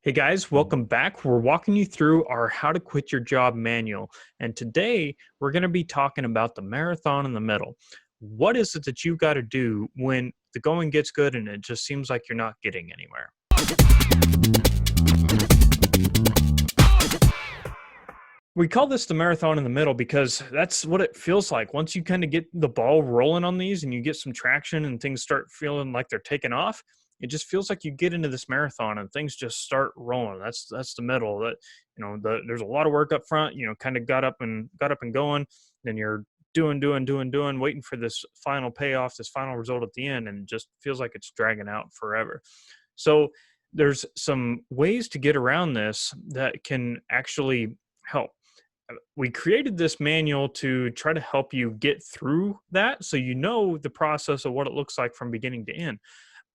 Hey guys, welcome back. We're walking you through our How to Quit Your Job manual. And today we're going to be talking about the marathon in the middle. What is it that you've got to do when the going gets good and it just seems like you're not getting anywhere? We call this the marathon in the middle because that's what it feels like. Once you kind of get the ball rolling on these and you get some traction and things start feeling like they're taking off, it just feels like you get into this marathon and things just start rolling. That's the middle. That there's a lot of work up front. Kind of got up and going. Then you're doing, waiting for this final payoff, this final result at the end, and it just feels like it's dragging out forever. So there's some ways to get around this that can actually help. We created this manual to try to help you get through that so you know the process of what it looks like from beginning to end.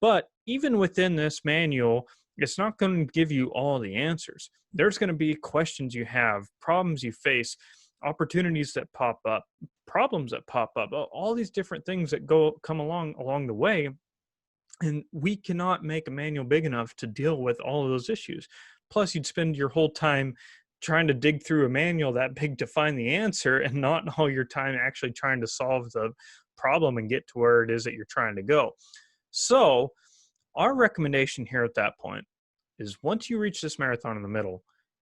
But even within this manual, it's not going to give you all the answers. There's going to be questions you have, problems you face, opportunities that pop up, problems that pop up, all these different things that come along the way. And we cannot make a manual big enough to deal with all of those issues. Plus, you'd spend your whole time trying to dig through a manual that big to find the answer and not all your time actually trying to solve the problem and get to where it is that you're trying to go. So our recommendation here at that point is once you reach this marathon in the middle,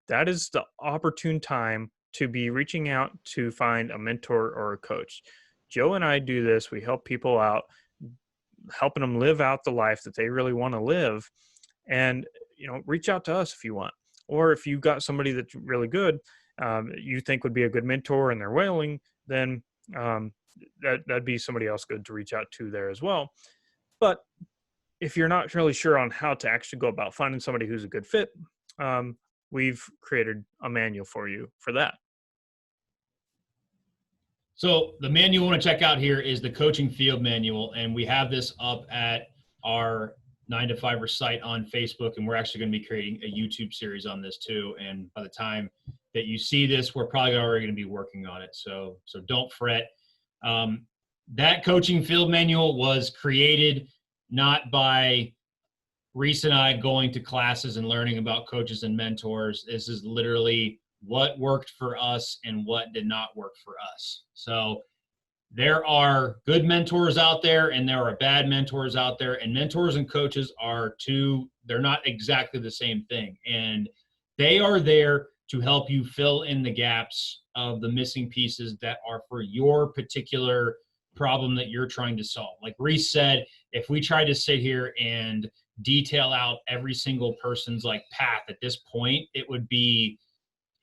that is the opportune time to be reaching out to find a mentor or a coach. Joe and I do this. We help people out, helping them live out the life that they really want to live. And, reach out to us if you want. Or if you've got somebody that's really good, you think would be a good mentor and they're willing, then that'd be somebody else good to reach out to there as well. But if you're not really sure on how to actually go about finding somebody who's a good fit, we've created a manual for you for that. So the manual you want to check out here is the Coaching Field Manual, and we have this up at our 9 to 5er site on Facebook, and we're actually going to be creating a YouTube series on this too. And by the time that you see this, we're probably already going to be working on it. So don't fret. That Coaching Field Manual was created not by Reese and I going to classes and learning about coaches and mentors. This is literally what worked for us and what did not work for us. So there are good mentors out there and there are bad mentors out there, and mentors and coaches they're not exactly the same thing. And they are there to help you fill in the gaps of the missing pieces that are for your particular problem that you're trying to solve. Like Reese said, if we tried to sit here and detail out every single person's path at this point, it would be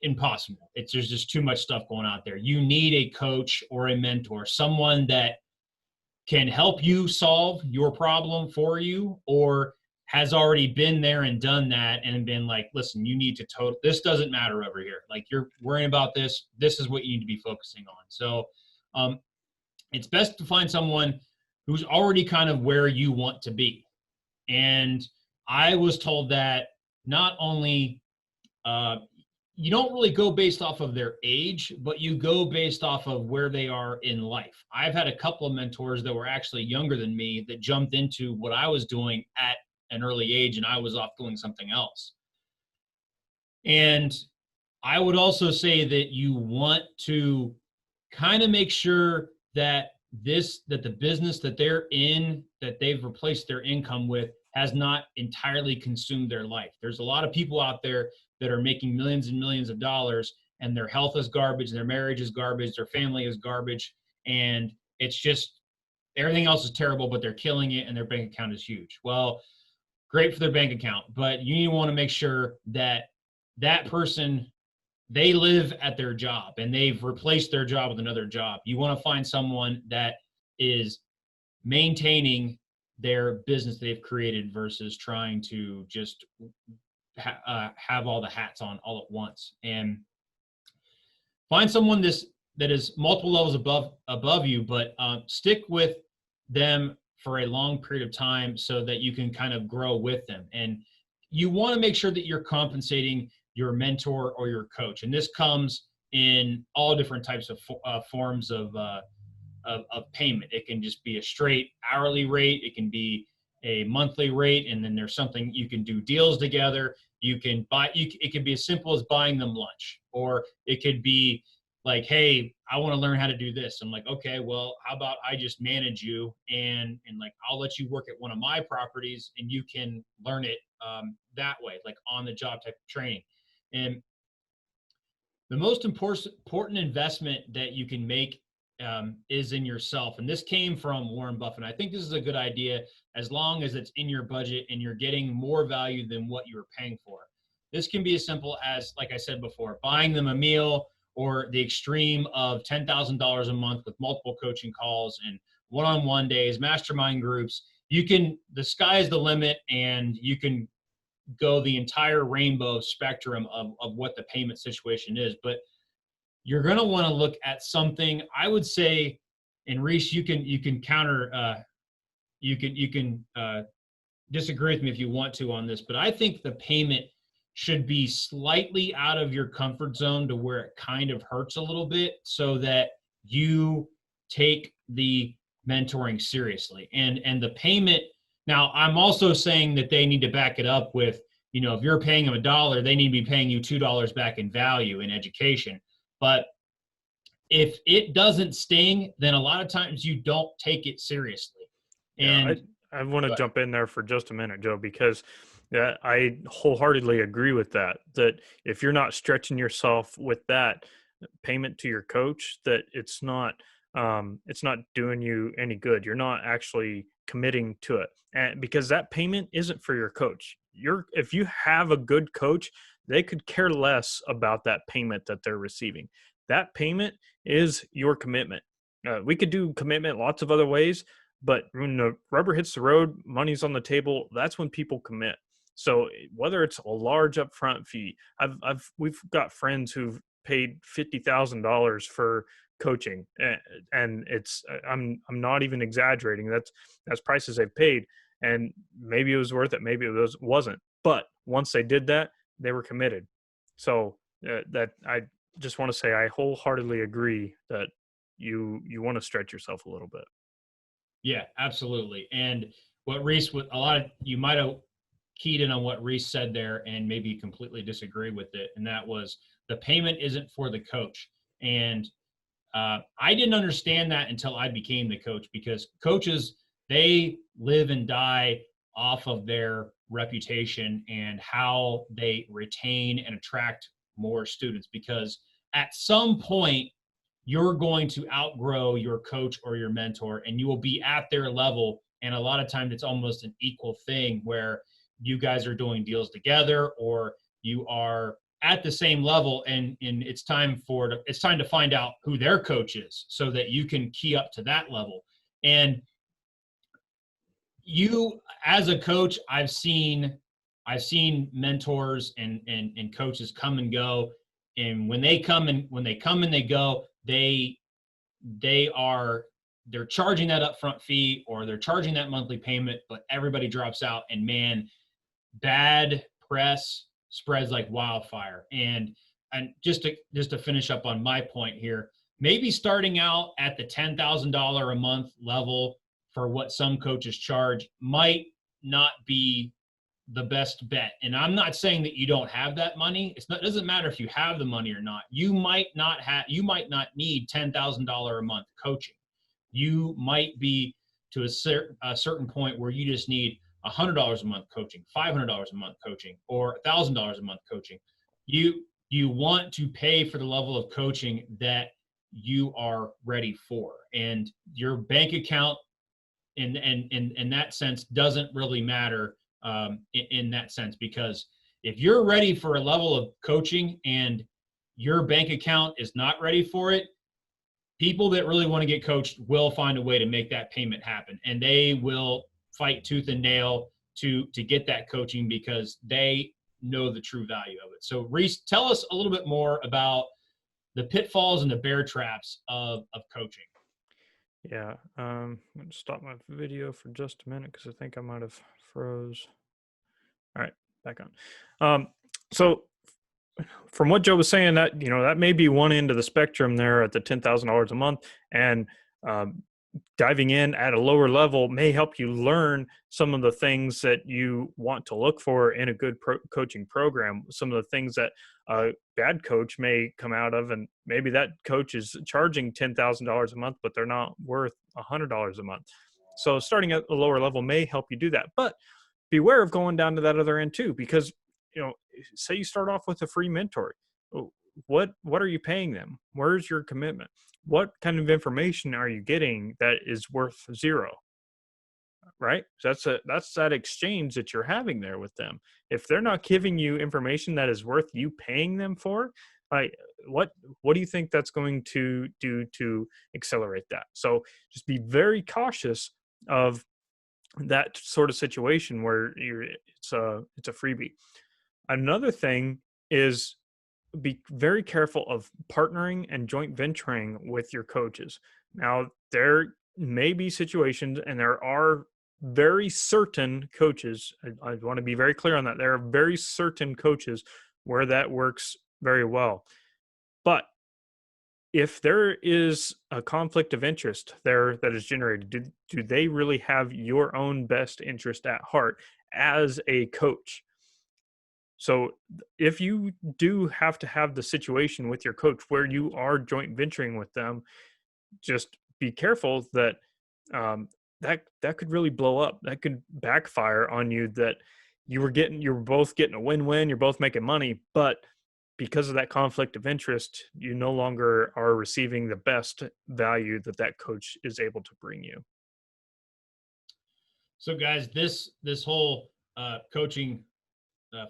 impossible. There's just too much stuff going out there. You need a coach or a mentor, someone that can help you solve your problem for you, or has already been there and done that and been like, listen, you need to this doesn't matter over here. Like, you're worrying about this. This is what you need to be focusing on. So it's best to find someone who's already kind of where you want to be. And I was told that not only you don't really go based off of their age, but you go based off of where they are in life. I've had a couple of mentors that were actually younger than me that jumped into what I was doing at an early age, and I was off doing something else. And I would also say that you want to kind of make sure that the business that they're in, that they've replaced their income with, has not entirely consumed their life. There's a lot of people out there that are making millions and millions of dollars, and their health is garbage, their marriage is garbage, their family is garbage, and it's just everything else is terrible, but they're killing it and their bank account is huge. Well, great for their bank account, but you want to make sure that that person, they live at their job and they've replaced their job with another job. You want to find someone that is maintaining their business they've created versus trying to just have all the hats on all at once. And find someone that is multiple levels above you, but stick with them for a long period of time so that you can kind of grow with them. And you want to make sure that you're compensating your mentor or your coach. And this comes in all different types of forms of payment. It can just be a straight hourly rate. It can be a monthly rate. And then there's something you can do deals together. You can buy, it could be as simple as buying them lunch, or it could be like, hey, I want to learn how to do this. I'm like, okay, well, how about I just manage you, and like, I'll let you work at one of my properties and you can learn it that way, like on the job type of training. And the most important investment that you can make is in yourself. And this came from Warren Buffett. I think this is a good idea as long as it's in your budget and you're getting more value than what you were paying for. This can be as simple as, like I said before, buying them a meal, or the extreme of $10,000 a month with multiple coaching calls and one-on-one days, mastermind groups. The sky is the limit, and you can go the entire rainbow spectrum of what the payment situation is. But you're going to want to look at something, I would say, and Reese, you can counter, you can disagree with me if you want to on this, but I think the payment should be slightly out of your comfort zone to where it kind of hurts a little bit, so that you take the mentoring seriously. And the payment, now I'm also saying that they need to back it up with, if you're paying them $1, they need to be paying you $2 back in value in education. But if it doesn't sting, then a lot of times you don't take it seriously. And yeah, I want to jump in there for just a minute, Joe, because I wholeheartedly agree with that if you're not stretching yourself with that payment to your coach, that it's not doing you any good. You're not actually committing to it. And because that payment isn't for your coach. If you have a good coach, they could care less about that payment that they're receiving. That payment is your commitment. We could do commitment lots of other ways, but when the rubber hits the road, money's on the table, that's when people commit. So whether it's a large upfront fee, we've got friends who've paid $50,000 for coaching, and I'm not even exaggerating. That's prices they've paid, and maybe it was worth it, maybe it wasn't. But once they did that, they were committed. So that I just want to say I wholeheartedly agree that you want to stretch yourself a little bit. Yeah, absolutely. And what Reese, you might have keyed in on what Reese said there and maybe completely disagree with it. And that was, the payment isn't for the coach. And I didn't understand that until I became the coach, because coaches, they live and die off of their reputation and how they retain and attract more students, because at some point you're going to outgrow your coach or your mentor, and you will be at their level. And a lot of times it's almost an equal thing where you guys are doing deals together, or you are at the same level, and it's time to find out who their coach is, so that you can key up to that level. And you, as a coach, I've seen mentors and coaches come and go. And when they come and they go, they're charging that upfront fee, or they're charging that monthly payment, but everybody drops out, and man, bad press spreads like wildfire. And just to finish up on my point here, maybe starting out at the $10,000 a month level for what some coaches charge might not be the best bet. And I'm not saying that you don't have that money. It doesn't matter if you have the money or not. You might not need $10,000 a month coaching. You might be to a certain point where you just need $100 a month coaching, $500 a month coaching, or $1,000 a month coaching. You want to pay for the level of coaching that you are ready for. And your bank account in that sense doesn't really matter in that sense, because if you're ready for a level of coaching and your bank account is not ready for it, people that really want to get coached will find a way to make that payment happen, and they will fight tooth and nail to get that coaching, because they know the true value of it. So Reese, tell us a little bit more about the pitfalls and the bear traps of coaching. Yeah, I'm going to stop my video for just a minute because I think I might have froze. All right, back on. So from what Joe was saying, that that may be one end of the spectrum there at the $10,000 a month, and diving in at a lower level may help you learn some of the things that you want to look for in a good coaching program, some of the things that a bad coach may come out of, and maybe that coach is charging $10,000 a month, but they're not worth $100 a month. So starting at a lower level may help you do that, but beware of going down to that other end too, because say you start off with a free mentor. What are you paying them? Where's your commitment? What kind of information are you getting that is worth zero? Right? That's that exchange that you're having there with them. If they're not giving you information that is worth you paying them for, like what do you think that's going to do to accelerate that? So just be very cautious of that sort of situation where it's a freebie. Another thing is be very careful of partnering and joint venturing with your coaches. Now, there may be situations, and there are very certain coaches. I want to be very clear on that. There are very certain coaches where that works very well. But if there is a conflict of interest there that is generated, do they really have your own best interest at heart as a coach? So if you do have to have the situation with your coach where you are joint venturing with them, just be careful that that could really blow up. That could backfire on you. That you're both getting a win-win. You're both making money, but because of that conflict of interest, you no longer are receiving the best value that coach is able to bring you. So, guys, this whole coaching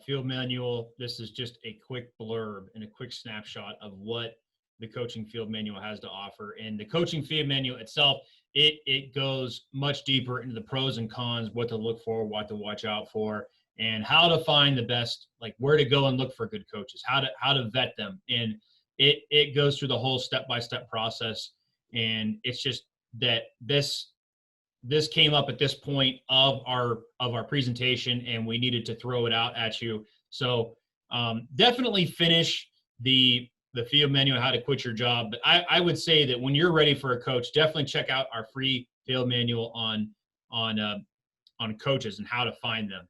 field manual, this is just a quick blurb and a quick snapshot of what the coaching field manual has to offer. And the coaching field manual itself, it goes much deeper into the pros and cons, what to look for, what to watch out for, and how to find the best, like where to go and look for good coaches, how to vet them. And it goes through the whole step-by-step process. And it's just that this came up at this point of our presentation, and we needed to throw it out at you. So definitely finish the field manual, how to quit your job. But I would say that when you're ready for a coach, definitely check out our free field manual on coaches and how to find them.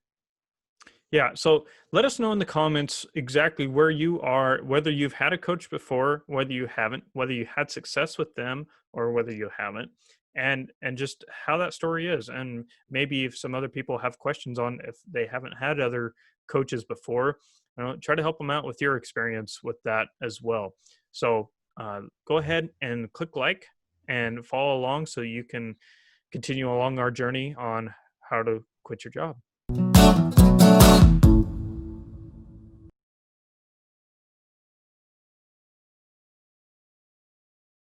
Yeah. So let us know in the comments exactly where you are, whether you've had a coach before, whether you haven't, whether you had success with them or whether you haven't, and just how that story is. And maybe if some other people have questions on if they haven't had other coaches before, try to help them out with your experience with that as well. So go ahead and click like and follow along so you can continue along our journey on how to quit your job.